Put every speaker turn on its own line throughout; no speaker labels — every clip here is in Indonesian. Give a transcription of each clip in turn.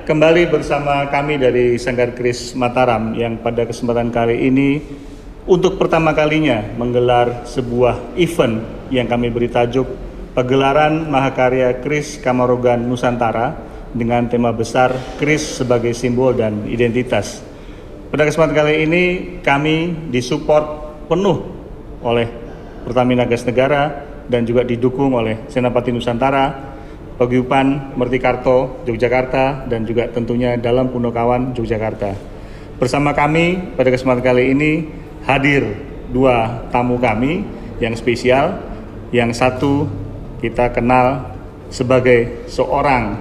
kembali bersama kami dari Sanggar Keris Mataram yang pada kesempatan kali ini untuk pertama kalinya menggelar sebuah event yang kami beri tajuk Pagelaran Mahakarya Keris Kamarogan Nusantara dengan tema besar Keris sebagai simbol dan identitas. Pada kesempatan kali ini kami disupport penuh oleh Pertamina Gas Negara dan juga didukung oleh Senapati Nusantara, Paguyuban Mertikarto Yogyakarta, dan juga tentunya Dalam Punakawan Yogyakarta. Bersama kami pada kesempatan kali ini hadir dua tamu kami yang spesial. Yang satu kita kenal sebagai seorang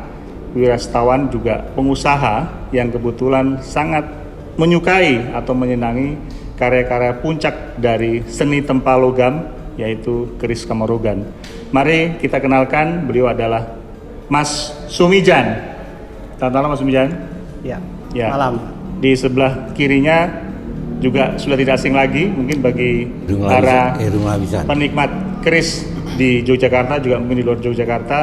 wirausahawan juga pengusaha yang kebetulan sangat menyukai atau menyenangi karya-karya puncak dari seni tempa logam, yaitu keris Kamarogan. Mari kita kenalkan, beliau adalah Mas Sumijan. Selamat malam Mas Sumijan.
Ya,
malam. Di sebelah kirinya juga sudah tidak asing lagi mungkin bagi para penikmat keris di Yogyakarta, juga mungkin di luar Yogyakarta.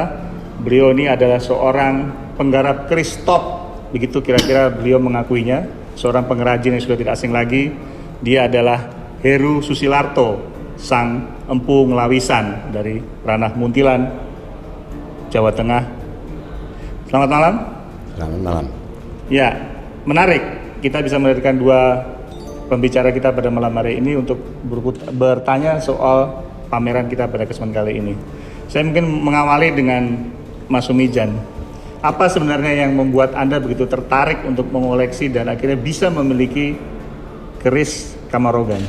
Beliau ini adalah seorang penggarap keris top, begitu kira-kira beliau mengakuinya. Seorang pengrajin yang sudah tidak asing lagi. Dia adalah Heru Susilarto, sang empu ngelawisan dari ranah Muntilan, Jawa Tengah. Selamat malam.
Selamat malam.
Ya, menarik. Kita bisa menghadirkan dua pembicara kita pada malam hari ini untuk bertanya soal pameran kita pada kesempatan kali ini. Saya mungkin mengawali dengan Mas Sumijan. Apa sebenarnya yang membuat Anda begitu tertarik untuk mengoleksi dan akhirnya bisa memiliki keris Kamarogan?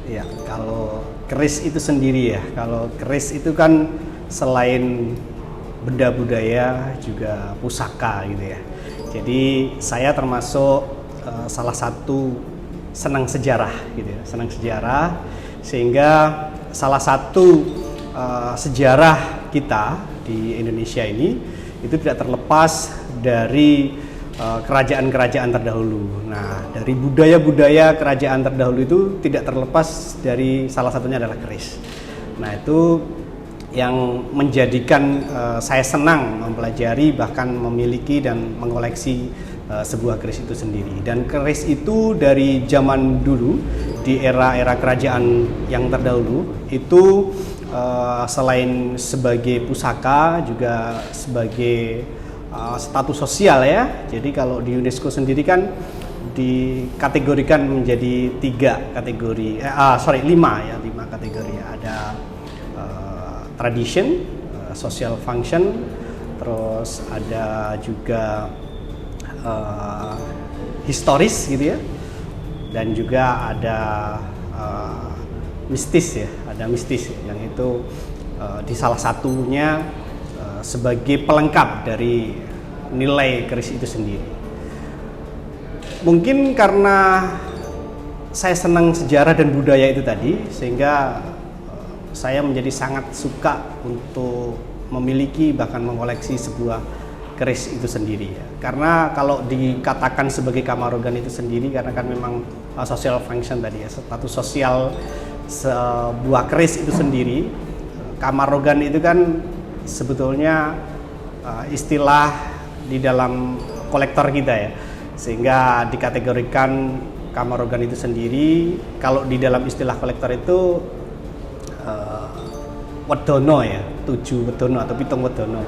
Ya, kalau keris itu sendiri ya, kalau keris itu kan selain benda budaya juga pusaka gitu ya. Jadi saya termasuk salah satu senang sejarah gitu ya, senang sejarah, sehingga salah satu sejarah kita di Indonesia ini itu tidak terlepas dari kerajaan-kerajaan terdahulu. Nah, dari budaya-budaya kerajaan terdahulu itu tidak terlepas dari salah satunya adalah keris. Nah, itu yang menjadikan saya senang mempelajari, bahkan memiliki dan mengoleksi sebuah keris itu sendiri. Dan keris itu dari zaman dulu, di era-era kerajaan yang terdahulu, itu selain sebagai pusaka juga sebagai status sosial ya. Jadi kalau di UNESCO sendiri kan dikategorikan menjadi lima kategori. Ada tradition, social function, terus ada juga historis gitu ya, dan juga ada mistis ya, yang itu di salah satunya sebagai pelengkap dari nilai keris itu sendiri. Mungkin karena saya senang sejarah dan budaya itu tadi, sehingga saya menjadi sangat suka untuk memiliki bahkan mengoleksi sebuah keris itu sendiri ya. Karena kalau dikatakan sebagai Kamarogan itu sendiri, karena kan memang social function tadi ya, status sosial sebuah keris itu sendiri. Kamarogan itu kan sebetulnya istilah di dalam kolektor kita ya, sehingga dikategorikan Kamarogan itu sendiri. Kalau di dalam istilah kolektor itu wedono ya, 7 wedono atau 7 wedono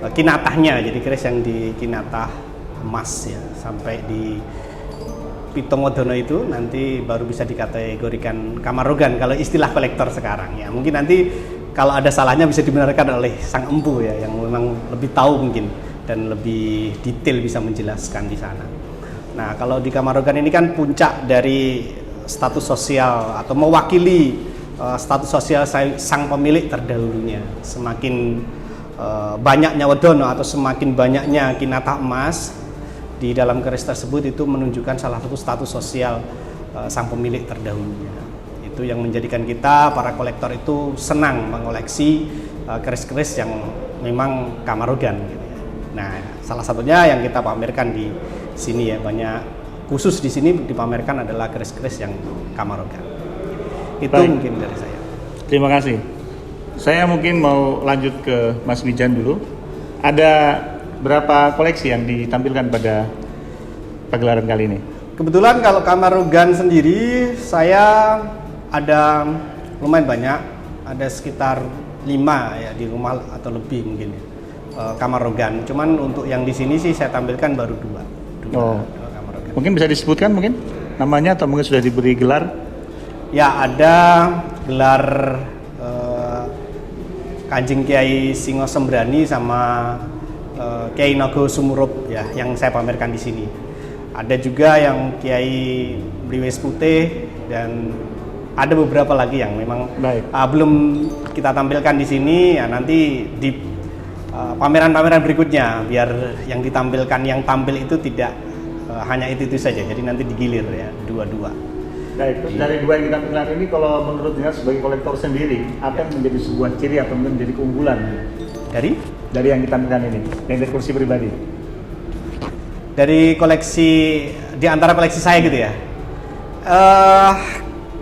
kinatahnya. Jadi keris yang di kinatah emas ya, sampai di 7 wedono itu nanti baru bisa dikategorikan Kamarogan kalau istilah kolektor sekarang ya. Mungkin nanti kalau ada salahnya bisa dibenarkan oleh sang empu ya, yang memang lebih tahu mungkin dan lebih detail bisa menjelaskan di sana. Nah, kalau di Kamarogan ini kan puncak dari status sosial atau mewakili status sosial sang pemilik terdahulunya. Semakin banyaknya wedono atau semakin banyaknya kinatah emas di dalam keris tersebut, itu menunjukkan salah satu status sosial sang pemilik terdahulunya. Itu yang menjadikan kita para kolektor itu senang mengoleksi keris-keris yang memang Kamarogan gitu ya. Nah, salah satunya yang kita pamerkan di sini ya, banyak khusus di sini dipamerkan adalah keris-keris yang Kamarogan. Itu baik, mungkin dari saya.
Terima kasih. Saya mungkin mau lanjut ke Mas Wijan dulu. Ada berapa koleksi yang ditampilkan pada pagelaran kali ini?
Kebetulan kalau Kamarogan sendiri saya ada lumayan banyak, ada sekitar 5 ya di rumah atau lebih mungkin ya. Kamarogan. Cuman untuk yang di sini sih saya tampilkan baru 2.
Oh.
Kamarogan.
Mungkin bisa disebutkan mungkin namanya atau mungkin sudah diberi gelar?
Ya, ada gelar Kanjeng Kiai Singo Sembrani sama Kiai Nago Sumurup ya yang saya pamerkan di sini. Ada juga yang Kiai Bliwis Putih dan ada beberapa lagi yang memang belum kita tampilkan di sini ya, nanti di pameran-pameran berikutnya biar yang ditampilkan, yang tampil itu tidak hanya itu saja, jadi nanti digilir ya dua-dua.
Baik, dari 2 yang ditampilkan ini kalau menurut Dinas sebagai kolektor sendiri apa yang menjadi sebuah ciri atau mungkin menjadi keunggulan dari yang ditampilkan ini, yang dari kursi pribadi?
Dari koleksi, di antara koleksi saya gitu ya,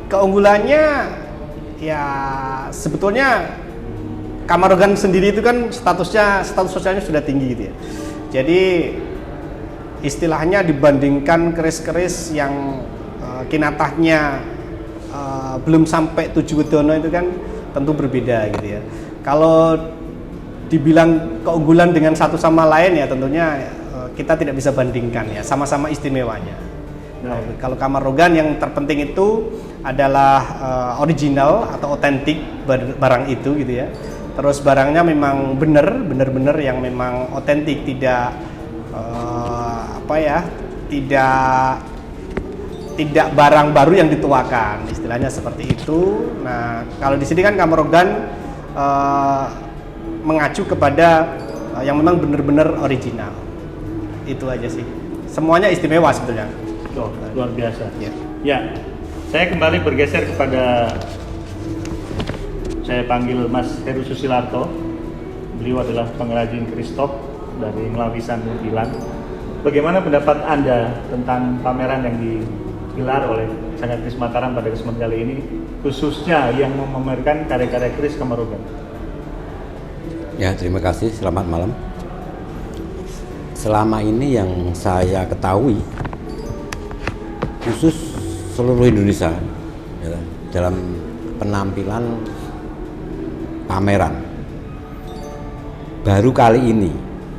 keunggulannya ya sebetulnya Kamarogan sendiri itu kan status sosialnya sudah tinggi gitu ya. Jadi istilahnya dibandingkan keris-keris yang kinatahnya belum sampai 7 wedono itu kan tentu berbeda gitu ya. Kalau dibilang keunggulan dengan satu sama lain ya tentunya kita tidak bisa bandingkan ya, sama-sama istimewanya. Kalau Kamarogan yang terpenting itu adalah original atau otentik barang itu gitu ya. Terus barangnya memang benar-benar yang memang otentik, tidak tidak barang baru yang dituakan, istilahnya seperti itu. Nah, kalau di sini kan Kamarogan mengacu kepada yang memang benar-benar original. Itu aja sih. Semuanya istimewa sebetulnya.
Oh, luar biasa.
Ya.
Saya kembali bergeser kepada, saya panggil Mas Heru Susilarto. Beliau adalah pengrajin keris top dari Nglawisan Muntilan. Bagaimana pendapat Anda tentang pameran yang digelar oleh Sanggar Keris Mataram pada kesempatan kali ini, khususnya yang memamerkan karya-karya keris Kamarogan?
Ya, terima kasih. Selamat malam. Selama ini yang saya ketahui, khusus seluruh Indonesia ya, dalam penampilan pameran, baru kali ini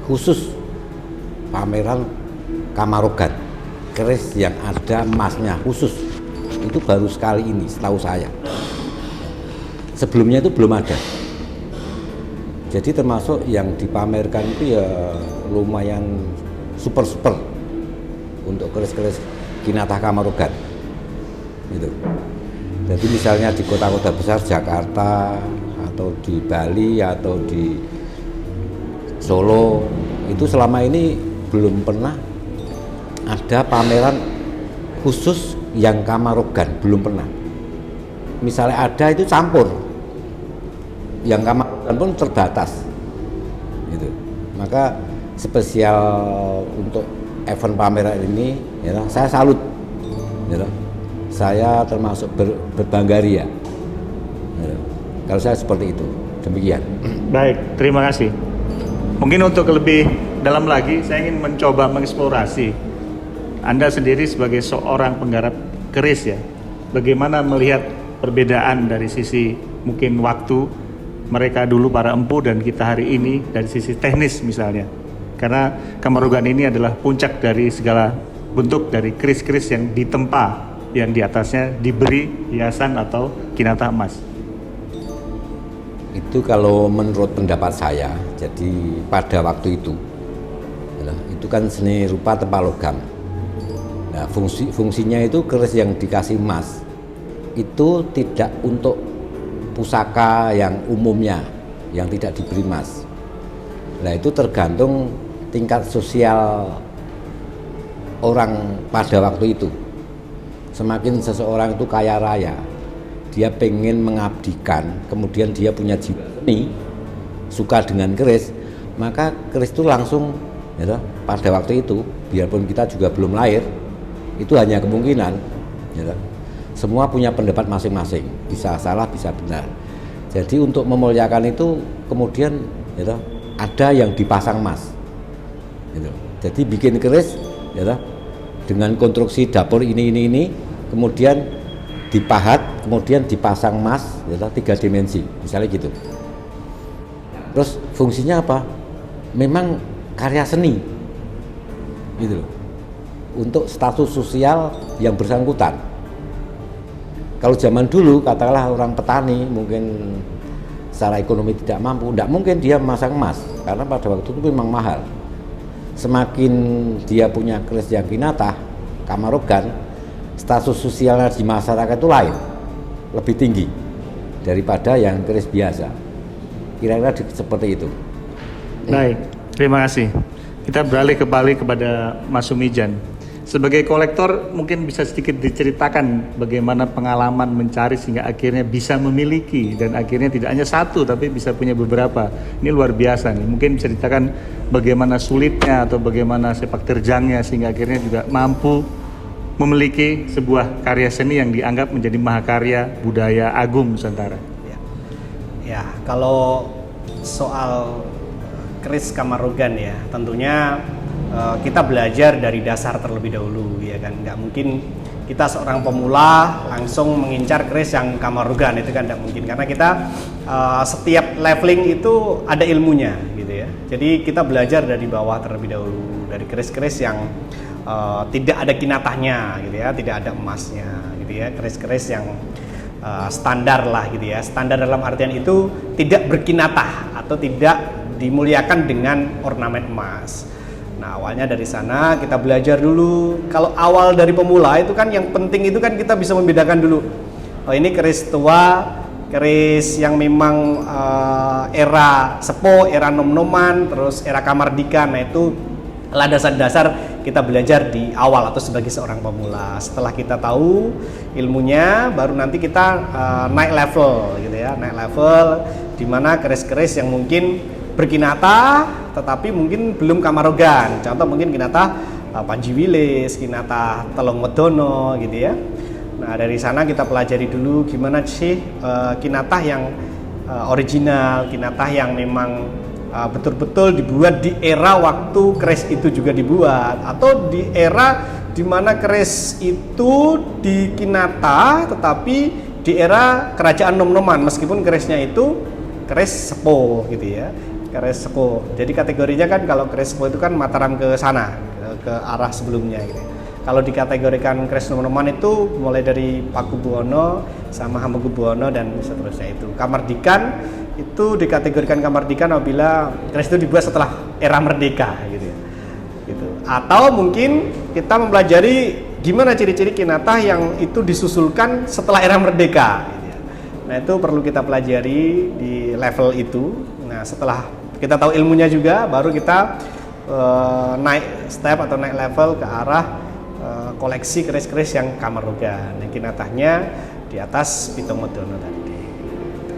khusus pameran Kamarogan, keris yang ada emasnya khusus, itu baru sekali ini setahu saya. Sebelumnya itu belum ada. Jadi termasuk yang dipamerkan itu ya lumayan super untuk keris-keris kinatah Kamarogan gitu. Jadi misalnya di kota-kota besar Jakarta atau di Bali atau di Solo itu selama ini belum pernah ada pameran khusus yang Kamarogan, belum pernah. Misalnya ada itu campur, yang Kamarogan pun terbatas gitu. Maka spesial untuk event pameran ini ya, saya salut ya, saya termasuk berbangga ria ya, kalau saya seperti itu. Demikian.
Baik, terima kasih. Mungkin untuk lebih dalam lagi saya ingin mencoba mengeksplorasi Anda sendiri sebagai seorang penggarap keris ya, bagaimana melihat perbedaan dari sisi mungkin waktu mereka dulu para empu dan kita hari ini dari sisi teknis misalnya, karena Kamarogan ini adalah puncak dari segala bentuk dari keris-keris yang ditempa, yang di atasnya diberi hiasan atau kinatah emas.
Itu kalau menurut pendapat saya, jadi pada waktu itu kan seni rupa tempa logam. Nah, fungsinya itu keris yang dikasih emas itu tidak untuk pusaka yang umumnya yang tidak diberi emas. Nah, itu tergantung tingkat sosial orang pada waktu itu. Semakin seseorang itu kaya raya, dia pengen mengabdikan, kemudian dia punya jiwa seni, suka dengan keris, maka keris itu langsung ya, pada waktu itu, biarpun kita juga belum lahir, itu hanya kemungkinan ya, semua punya pendapat masing-masing, bisa salah bisa benar. Jadi untuk memuliakan itu kemudian ya, ada yang dipasang emas, gitu. Jadi bikin keris ya toh, dengan konstruksi dapur ini, kemudian dipahat, kemudian dipasang emas ya toh, 3 dimensi misalnya gitu. Terus fungsinya apa? Memang karya seni gitu loh, untuk status sosial yang bersangkutan. Kalau zaman dulu katakanlah orang petani mungkin secara ekonomi tidak mampu, tidak mungkin dia memasang emas karena pada waktu itu memang mahal. Semakin dia punya keris yang kinatah, kamarogan, status sosialnya di masyarakat itu lain, lebih tinggi daripada yang keris biasa. Kira-kira seperti itu.
Baik, terima kasih. Kita beralih kembali kepada Mas Sumijan. Sebagai kolektor mungkin bisa sedikit diceritakan bagaimana pengalaman mencari sehingga akhirnya bisa memiliki dan akhirnya tidak hanya satu tapi bisa punya beberapa. Ini luar biasa nih. Mungkin bisa diceritakan bagaimana sulitnya atau bagaimana sepak terjangnya sehingga akhirnya juga mampu memiliki sebuah karya seni yang dianggap menjadi mahakarya budaya agung Nusantara.
Ya, kalau soal keris Kamarogan ya, tentunya kita belajar dari dasar terlebih dahulu, ya kan. Nggak mungkin kita seorang pemula langsung mengincar keris yang Kamarogan, itu kan nggak mungkin, karena kita setiap leveling itu ada ilmunya, gitu ya. Jadi kita belajar dari bawah terlebih dahulu, dari keris-keris yang tidak ada kinatahnya, gitu ya, tidak ada emasnya, gitu ya, keris-keris yang standar lah, gitu ya. Standar dalam artian itu tidak berkinatah atau tidak dimuliakan dengan ornamen emas. Nah, awalnya dari sana kita belajar dulu. Kalau awal dari pemula itu kan yang penting itu kan kita bisa membedakan dulu. Oh, ini keris tua, keris yang memang era sepo, era nom-noman, terus era kamardikan. Nah, itu adalah dasar-dasar kita belajar di awal atau sebagai seorang pemula. Setelah kita tahu ilmunya, baru nanti kita naik level, gitu ya, naik level di mana keris-keris yang mungkin berkinatah tetapi mungkin belum Kamarogan. Contoh mungkin kinatah Panji Wilis, kinatah Telong Medono, gitu ya. Nah, dari sana kita pelajari dulu gimana sih kinatah yang original, kinatah yang memang betul-betul dibuat di era waktu keris itu juga dibuat, atau di era di mana keris itu dikinatah tetapi di era kerajaan nom-noman meskipun kerisnya itu keris sepo, gitu ya. Keris sepo. Jadi kategorinya kan kalau keris sepo itu kan Mataram ke sana, ke arah sebelumnya, gitu. Kalau dikategorikan keris nom-noman itu mulai dari Pakubuwono sama Hamengkubuwono dan seterusnya itu. Kamardikan itu dikategorikan kamardikan apabila keris itu dibuat setelah era merdeka, gitu ya. Gitu. Atau mungkin kita mempelajari gimana ciri-ciri kinatah yang itu disusulkan setelah era merdeka, gitu ya. Nah, itu perlu kita pelajari di level itu. Nah, setelah kita tahu ilmunya juga, baru kita naik step atau naik level ke arah koleksi keris-keris yang Kamarogan, yang kinatahnya di atas Pitung Medono tadi.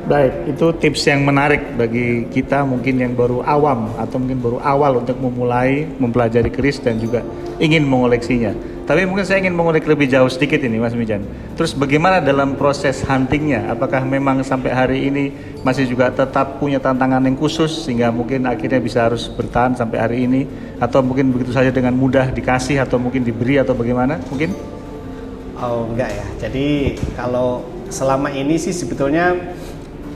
Baik, itu tips yang menarik bagi kita mungkin yang baru awam atau mungkin baru awal untuk memulai mempelajari keris dan juga ingin mengoleksinya. Tapi mungkin saya ingin mengulik lebih jauh sedikit ini, Mas Mijan. Terus bagaimana dalam proses huntingnya? Apakah memang sampai hari ini masih juga tetap punya tantangan yang khusus sehingga mungkin akhirnya bisa harus bertahan sampai hari ini? Atau mungkin begitu saja dengan mudah dikasih atau mungkin diberi atau bagaimana? Mungkin?
Oh, enggak ya. Jadi kalau selama ini sih sebetulnya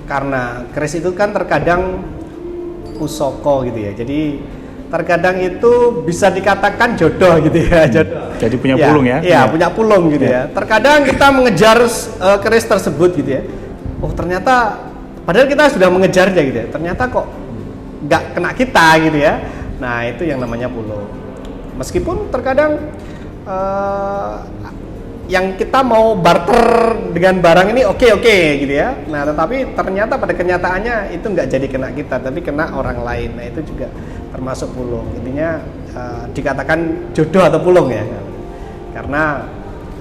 karena keris itu kan terkadang pusoko, gitu ya. Jadi terkadang itu bisa dikatakan jodoh, gitu ya, jodoh.
Jadi punya pulung ya?
Iya, punya pulung, gitu ya. Terkadang kita mengejar keris tersebut, gitu ya. Oh, ternyata padahal kita sudah mengejarnya, gitu ya. Ternyata kok nggak kena kita, gitu ya. Nah, itu yang namanya pulung. Meskipun terkadang yang kita mau barter dengan barang ini oke, gitu ya. Nah, tetapi ternyata pada kenyataannya itu nggak jadi kena kita, tapi kena orang lain. Nah, itu juga termasuk pulung. Intinya dikatakan jodoh atau pulung ya. Karena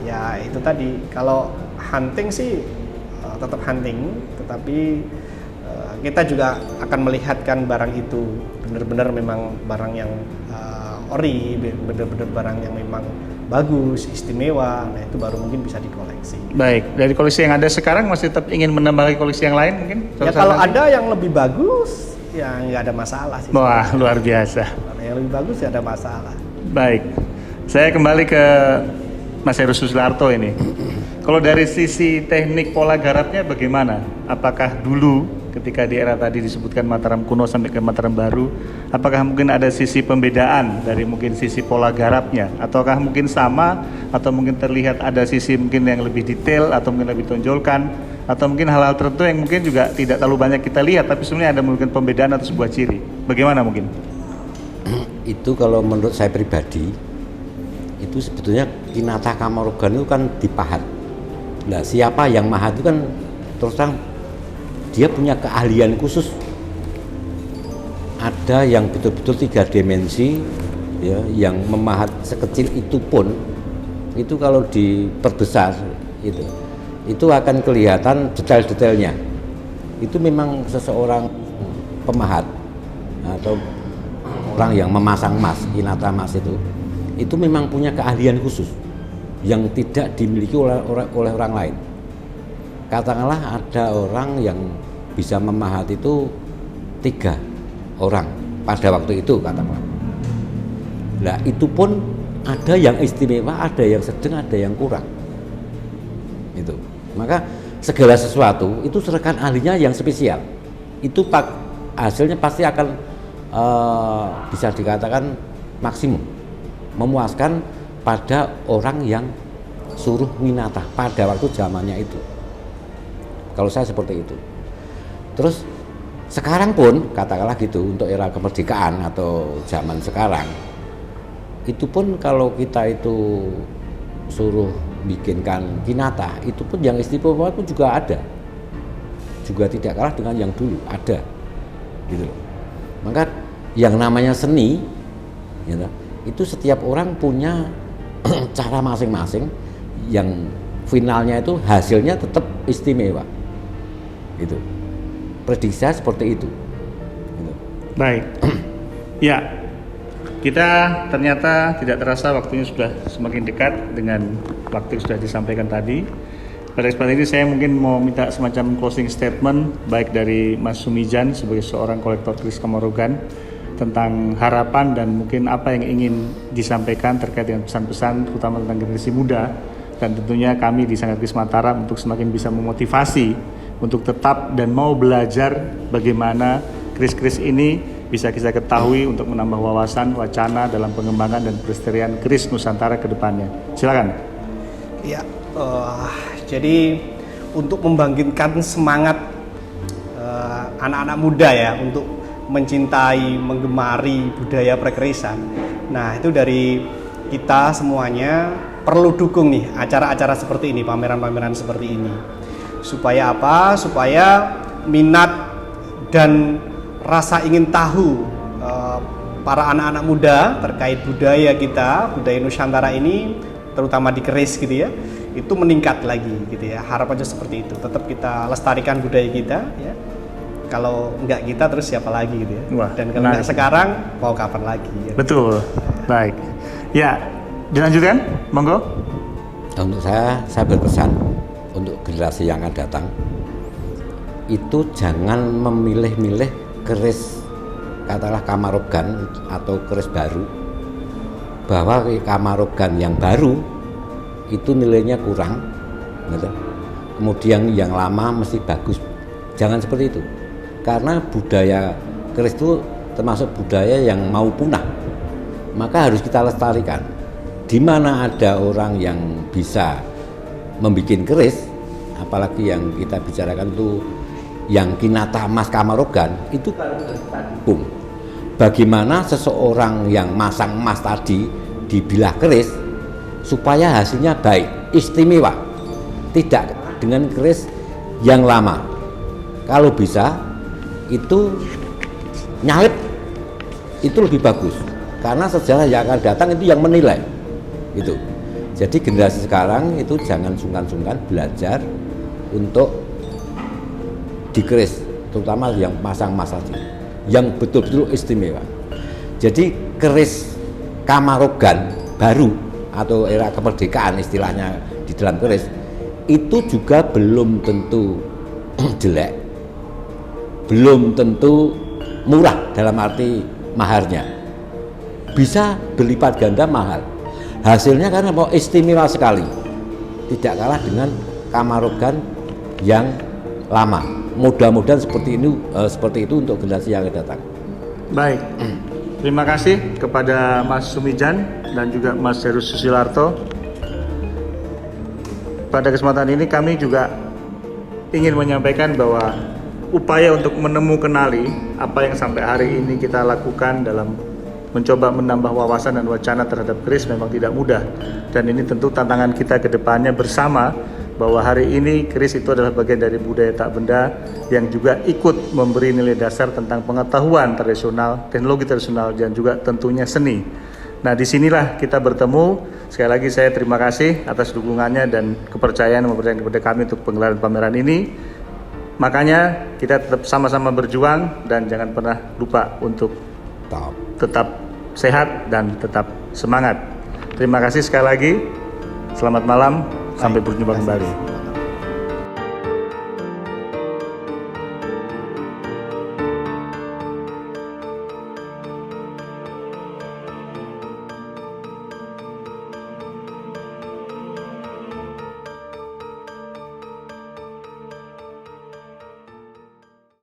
ya itu tadi, kalau hunting sih tetap hunting, tetapi kita juga akan melihatkan barang itu benar-benar memang barang yang ori, benar-benar barang yang memang bagus, istimewa. Nah, itu baru mungkin bisa dikoleksi.
Baik, dari koleksi yang ada sekarang masih tetap ingin menambah koleksi yang lain mungkin?
Ya, kalau ada yang lebih bagus, ya nggak ada masalah sih.
Wah, luar biasa.
Kalau yang lebih bagus ya ada masalah.
Baik, saya kembali ke Mas Heru Susilarto ini. Kalau dari sisi teknik pola garapnya bagaimana? Apakah dulu ketika di era tadi disebutkan Mataram kuno sampai ke Mataram baru, apakah mungkin ada sisi pembedaan dari mungkin sisi pola garapnya? Ataukah mungkin sama, atau mungkin terlihat ada sisi mungkin yang lebih detail, atau mungkin lebih tonjolkan, atau mungkin hal-hal tertentu yang mungkin juga tidak terlalu banyak kita lihat, tapi sebenarnya ada mungkin pembedaan atau sebuah ciri. Bagaimana mungkin?
Itu kalau menurut saya pribadi, itu sebetulnya Kinata Kamarogan itu kan dipahat. Nah, siapa yang mahat itu kan terus terang dia punya keahlian khusus. Ada yang betul-betul 3 dimensi, ya, yang memahat sekecil itu pun, itu kalau diperbesar itu akan kelihatan detail-detailnya. Itu memang seseorang pemahat atau orang yang memasang emas, Kinata emas itu memang punya keahlian khusus yang tidak dimiliki oleh orang lain. Katakanlah ada orang yang bisa memahat itu 3 orang pada waktu itu, katakanlah. Nah, itu pun ada yang istimewa, ada yang sedang, ada yang kurang. Itu. Maka segala sesuatu itu serahkan ahlinya yang spesial. Itu hasilnya pasti akan bisa dikatakan maksimum, memuaskan pada orang yang suruh winata pada waktu zamannya itu. Kalau saya seperti itu. Terus sekarang pun katakanlah gitu, untuk era kemerdekaan atau zaman sekarang, itu pun kalau kita itu suruh bikinkan Kinata, itu pun yang istimewa pun juga ada, juga tidak kalah dengan yang dulu ada, gitu loh. Maka yang namanya seni, gitu, itu setiap orang punya cara masing-masing, yang finalnya itu hasilnya tetap istimewa. Itu prediksi saya seperti itu. Gitu.
Baik. Ya, kita ternyata tidak terasa waktunya sudah semakin dekat dengan waktu yang sudah disampaikan tadi. Pada kesempatan ini saya mungkin mau minta semacam closing statement baik dari Mas Sumijan sebagai seorang kolektor keris Kamarogan tentang harapan dan mungkin apa yang ingin disampaikan terkait dengan pesan-pesan terutama tentang generasi muda, dan tentunya kami di Sanggar Keris Mataram untuk semakin bisa memotivasi untuk tetap dan mau belajar bagaimana keris-keris ini bisa kita ketahui untuk menambah wawasan, wacana dalam pengembangan dan pelestarian keris Nusantara ke depannya. Silakan.
Ya, jadi untuk membangkitkan semangat anak-anak muda ya untuk mencintai, menggemari budaya perkerisan. Nah, itu dari kita semuanya perlu dukung nih acara-acara seperti ini, pameran-pameran seperti ini. Supaya apa? Supaya minat dan rasa ingin tahu para anak-anak muda terkait budaya kita, budaya Nusantara ini, terutama di keris gitu ya, itu meningkat lagi gitu ya. Harapannya seperti itu. Tetap kita lestarikan budaya kita ya. Kalau enggak kita terus siapa lagi gitu ya.
Wah,
dan kalau enggak sekarang mau kapan lagi ya.
Betul. Baik. Ya, dilanjutkan, monggo.
Untuk saya berpesan untuk generasi yang akan datang, itu jangan memilih-milih keris katakanlah Kamarogan atau keris baru, bahwa Kamarogan yang baru itu nilainya kurang, gitu. Kemudian yang lama mesti bagus. Jangan seperti itu, karena budaya keris itu termasuk budaya yang mau punah, maka harus kita lestarikan. Di mana ada orang yang bisa membuat keris, apalagi yang kita bicarakan itu yang Kinata emas Kamarogan, itu kalau kita dukung. Bagaimana seseorang yang masang emas tadi di bilah keris supaya hasilnya baik, istimewa, tidak dengan keris yang lama. Kalau bisa itu nyalip, itu lebih bagus, karena sejarah yang akan datang itu yang menilai itu. Jadi generasi sekarang itu jangan sungkan-sungkan belajar untuk di keris, terutama yang pasang emas tadi, yang betul-betul istimewa. Jadi keris Kamarogan baru atau era kemerdekaan istilahnya di dalam keris itu juga belum tentu jelek, belum tentu murah dalam arti maharnya, bisa berlipat ganda mahal. Hasilnya karena mau istimewa sekali, tidak kalah dengan Kamarogan yang lama. Mudah-mudahan seperti itu untuk generasi yang akan datang.
Baik, terima kasih kepada Mas Sumijan dan juga Mas Heru Susilarto. Pada kesempatan ini kami juga ingin menyampaikan bahwa upaya untuk kenali apa yang sampai hari ini kita lakukan dalam mencoba menambah wawasan dan wacana terhadap keris memang tidak mudah. Dan ini tentu tantangan kita ke depannya bersama, bahwa hari ini keris itu adalah bagian dari budaya tak benda yang juga ikut memberi nilai dasar tentang pengetahuan tradisional, teknologi tradisional, dan juga tentunya seni. Nah, disinilah kita bertemu. Sekali lagi saya terima kasih atas dukungannya dan kepercayaan kepada kami untuk penggelaran pameran ini. Makanya kita tetap sama-sama berjuang dan jangan pernah lupa untuk tetap sehat dan tetap semangat. Terima kasih sekali lagi. Selamat malam. Sampai berjumpa kembali.